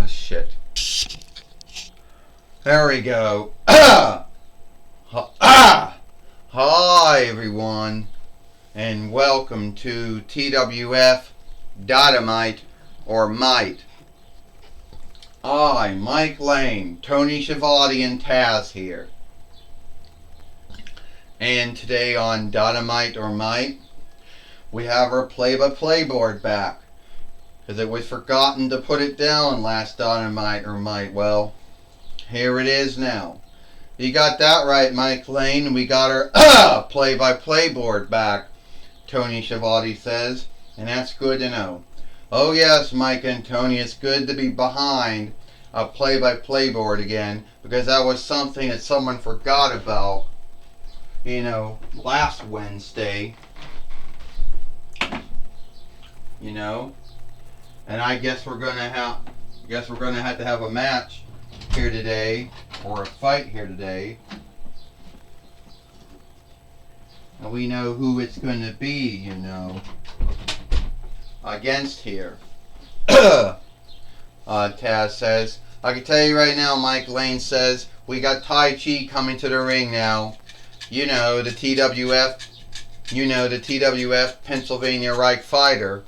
Shit. There we go. Hi everyone, and welcome to TWF Dynamite or Might. I, Mike Lane, Tony Schiavone, and Taz here. And today on Dynamite or Might, we have our play-by-play board back. Because it was forgotten to put it down last Dynamite or Might. Well, here it is now. You got that right, Mike Lane. We got our play-by-play board back, Tony Schiavone says. And that's good to know. Oh yes, Mike and Tony, it's good to be behind a play-by-play board again. Because that was something that someone forgot about, last Wednesday. And I guess we're gonna have to have a match here today, or a fight here today. And we know who it's gonna be, against here. Taz says, I can tell you right now, Mike Lane says, we got Tai Chi coming to the ring now. The TWF, the TWF Pennsylvania Reich fighter.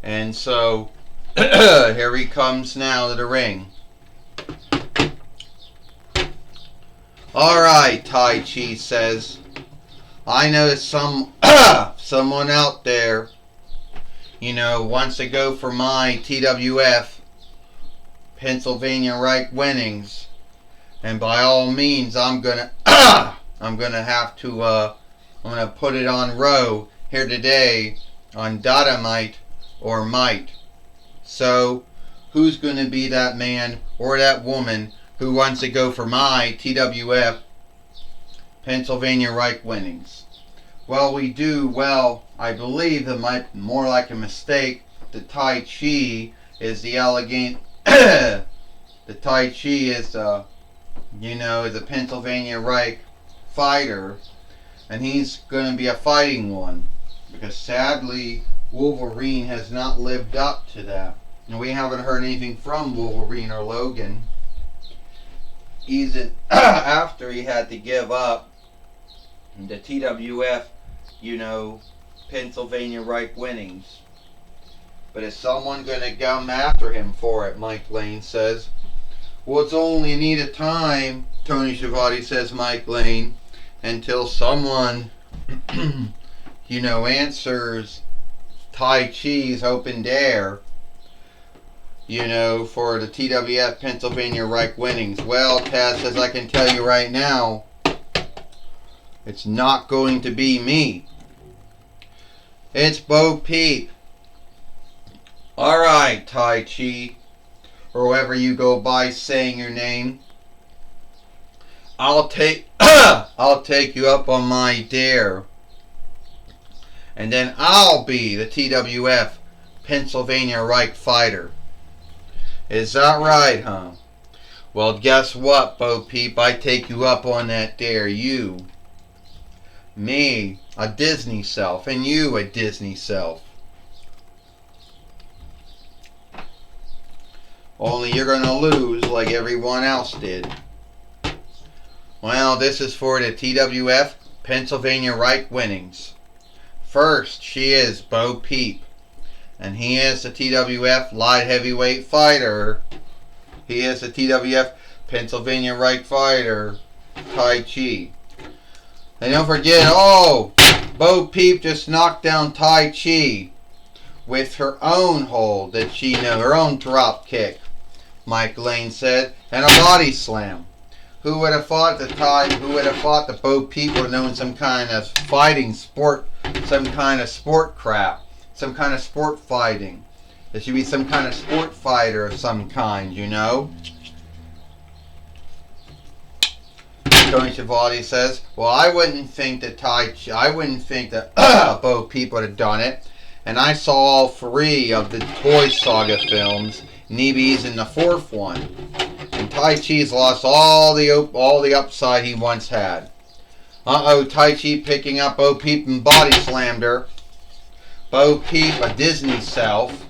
And so here he comes now to the ring. Alright, Tai Chi says, I know someone out there, wants to go for my TWF Pennsylvania Reich winnings. And by all means, I'm gonna put it on row here today on Dynamite or Might. So, who's going to be that man or that woman who wants to go for my TWF Pennsylvania Reich winnings? Well, I believe that might be more like a mistake. The Tai Chi is the elegant. The Tai Chi is the Pennsylvania Reich fighter, and he's going to be a fighting one. Because sadly, Wolverine has not lived up to that. And we haven't heard anything from Wolverine or Logan. After he had to give up the TWF, Pennsylvania Reich winnings. But is someone going to come after him for it, Mike Lane says. Well, it's only a need of time, Tony Schiavone says, Mike Lane, until someone answers Tai Chi's open dare, for the TWF Pennsylvania Reich winnings. Well, Taz says, I can tell you right now, it's not going to be me. It's Bo Peep. Alright, Tai Chi, or whoever you go by saying your name. I'll take you up on my dare. And then I'll be the TWF Pennsylvania Reich fighter. Is that right, huh? Well, guess what, Bo Peep? I take you up on that dare. You, me, a Disney self, and you, a Disney self. Only you're going to lose like everyone else did. Well, this is for the TWF Pennsylvania Reich winnings. First, she is Bo Peep, and he is the TWF light heavyweight fighter. He is the TWF Pennsylvania Reich fighter, Tai Chi. And don't forget, Bo Peep just knocked down Tai Chi with her own hold that her own drop kick, Mike Lane said, and a body slam. Who would have thought that Bo Peep would have known some kind of fighting sport, some kind of sport crap, some kind of sport fighting. That she'd be some kind of sport fighter of some kind, Tony Schiavone says, well, I wouldn't think that Bo Peep would have done it. And I saw all 3 of the Toy Saga films, and he's in the 4th one. And Tai Chi's lost all the upside he once had. Tai Chi picking up Bo Peep and body slammed her. Bo Peep, a Disney self.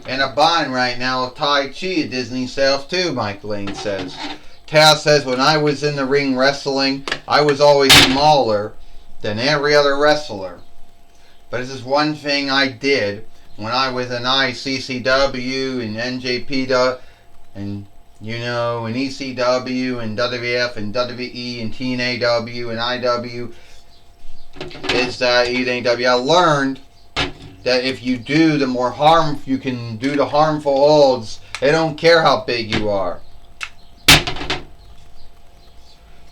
In a bind right now with Tai Chi, a Disney self too, Mike Lane says. Taz says, when I was in the ring wrestling, I was always smaller than every other wrestler. But this is one thing I did when I was in ICCW and NJPW and, you know, and ECW and WWF and WWE and TNAW and IW is that ENW. I learned that if you do the more harm, you can do the harmful holds. They don't care how big you are.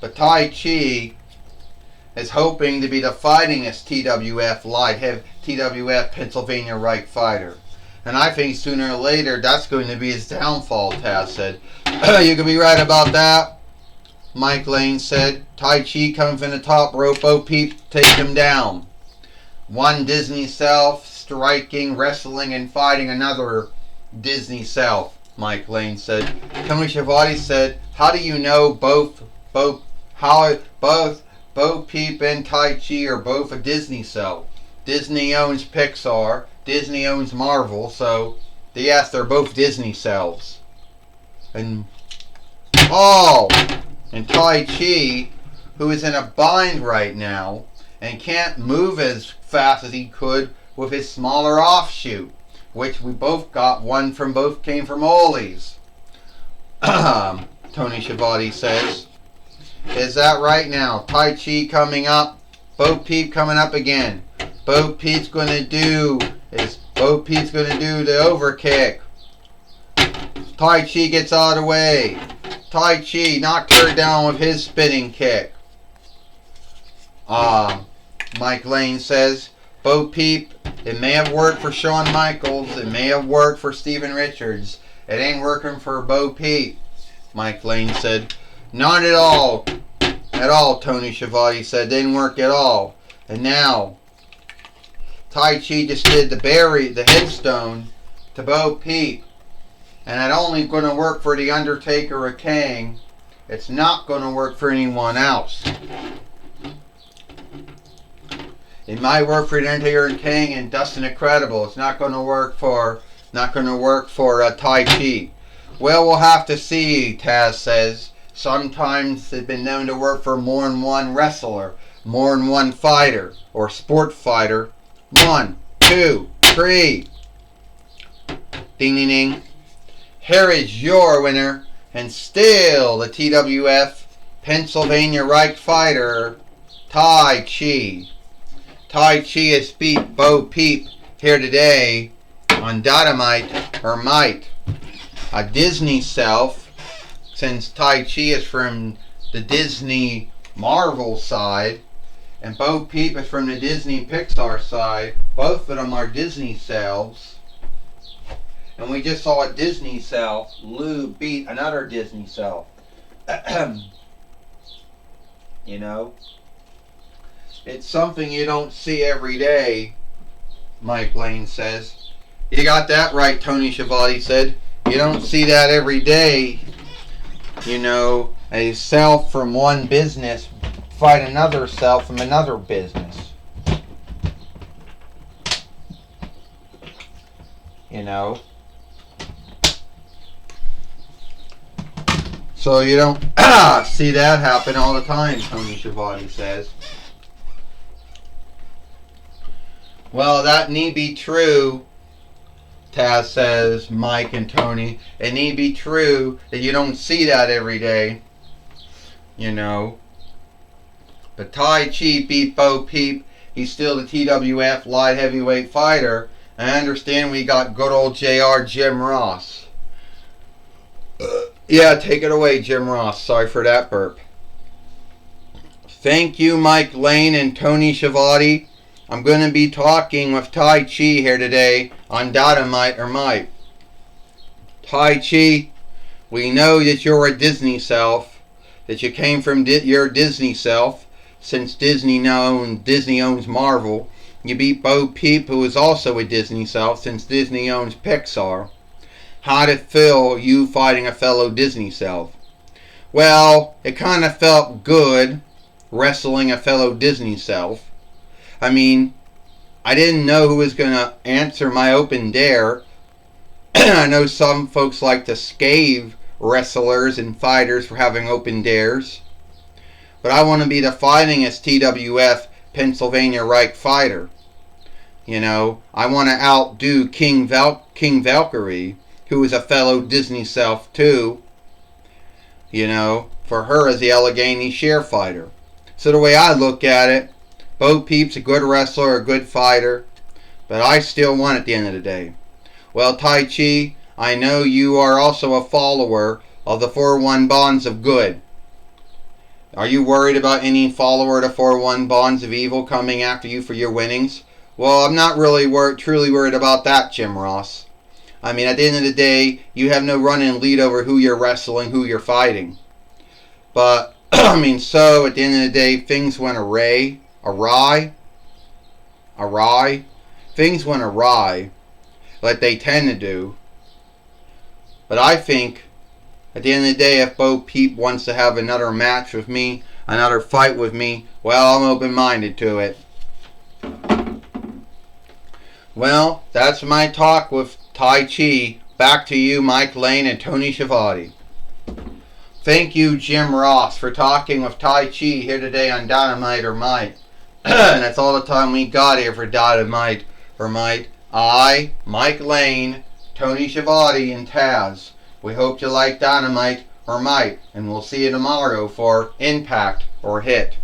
But Tai Chi is hoping to be the fightingest TWF TWF Pennsylvania Reich fighter. And I think sooner or later that's going to be his downfall, Taz said. You could be right about that, Mike Lane said. Tai Chi comes in the top rope. Bo Peep takes him down. One Disney self striking, wrestling, and fighting another Disney self, Mike Lane said. Tony Schiavone said, how do you know both Bo Peep and Tai Chi are both a Disney self? Disney owns Pixar, Disney owns Marvel, so yes, they're both Disney selves. And Tai Chi, who is in a bind right now and can't move as fast as he could with his smaller offshoot, which we both got, one from both came from Ollie's. Tony Schiavone says. Is that right now? Tai Chi coming up. Bo Peep coming up again. Bo Peep's gonna do the overkick. Tai Chi gets out of the way. Tai Chi knocked her down with his spinning kick. Mike Lane says, Bo Peep, it may have worked for Shawn Michaels, it may have worked for Steven Richards. It ain't working for Bo Peep, Mike Lane said. Not at all. At all, Tony Schiavone said. Didn't work at all. And now, Tai Chi just did the headstone to Bo Peep. And it's only going to work for The Undertaker or Kane. It's not going to work for anyone else. It might work for The Undertaker and Kane and Dustin Incredible. It's not going to work for Tai Chi. Well, we'll have to see, Taz says. Sometimes it's been known to work for more than one wrestler, more than one fighter, or sport fighter. 1, 2, 3. Ding, ding, ding. Here is your winner, and still the TWF Pennsylvania Reich fighter, Tai Chi. Tai Chi has beat Bo Peep here today on Dynamite or Might. A Disney self, since Tai Chi is from the Disney Marvel side, and Bo Peep is from the Disney Pixar side. Both of them are Disney selves. And we just saw a Disney self, Lou, beat another Disney self. You know? It's something you don't see every day, Mike Lane says. You got that right, Tony Schiavone said. You don't see that every day. You know, a self from one business fight another self from another business. You know? So you don't see that happen all the time, Tony Schiavone says. Well, that need be true, Taz says, Mike and Tony. It need be true that you don't see that every day. You know. But Tai Chi beat Bo Peep. He's still the TWF light heavyweight fighter. I understand we got good old JR Jim Ross. Yeah, take it away, Jim Ross. Sorry for that burp. Thank you, Mike Lane and Tony Schiavone. I'm going to be talking with Tai Chi here today on Dynamite or Might. Tai Chi, we know that you're a Disney self, that you came from your Disney self, since Disney owns Marvel. You beat Bo Peep, who is also a Disney self, since Disney owns Pixar. How did it feel, you fighting a fellow Disney self? Well, it kind of felt good, wrestling a fellow Disney self. I mean, I didn't know who was going to answer my open dare. I know some folks like to scave wrestlers and fighters for having open dares. But I want to be the fightingest TWF Pennsylvania Reich fighter. You know, I want to outdo King Valkyrie, who is a fellow Disney self too. You know, for her as the Allegheny Share fighter. So the way I look at it, Bo Peep's a good wrestler, a good fighter, but I still won at the end of the day. Well, Tai Chi, I know you are also a follower of the 4-1 Bonds of Good. Are you worried about any follower of the 4-1 Bonds of Evil coming after you for your winnings? Well, I'm not really truly worried about that, Jim Ross. I mean, at the end of the day, you have no run-in lead over who you're wrestling, who you're fighting. But, I mean, so, at the end of the day, things went awry. Things went awry, like they tend to do. But I think, at the end of the day, if Bo Peep wants to have another match with me, another fight with me, well, I'm open-minded to it. Well, that's my talk with Tai Chi. Back to you, Mike Lane and Tony Schiavone. Thank you, Jim Ross, for talking with Tai Chi here today on Dynamite or Might. And that's all the time we got here for Dynamite or Might. I, Mike Lane, Tony Schiavone, and Taz. We hope you like Dynamite or Might, and we'll see you tomorrow for Impact or Hit.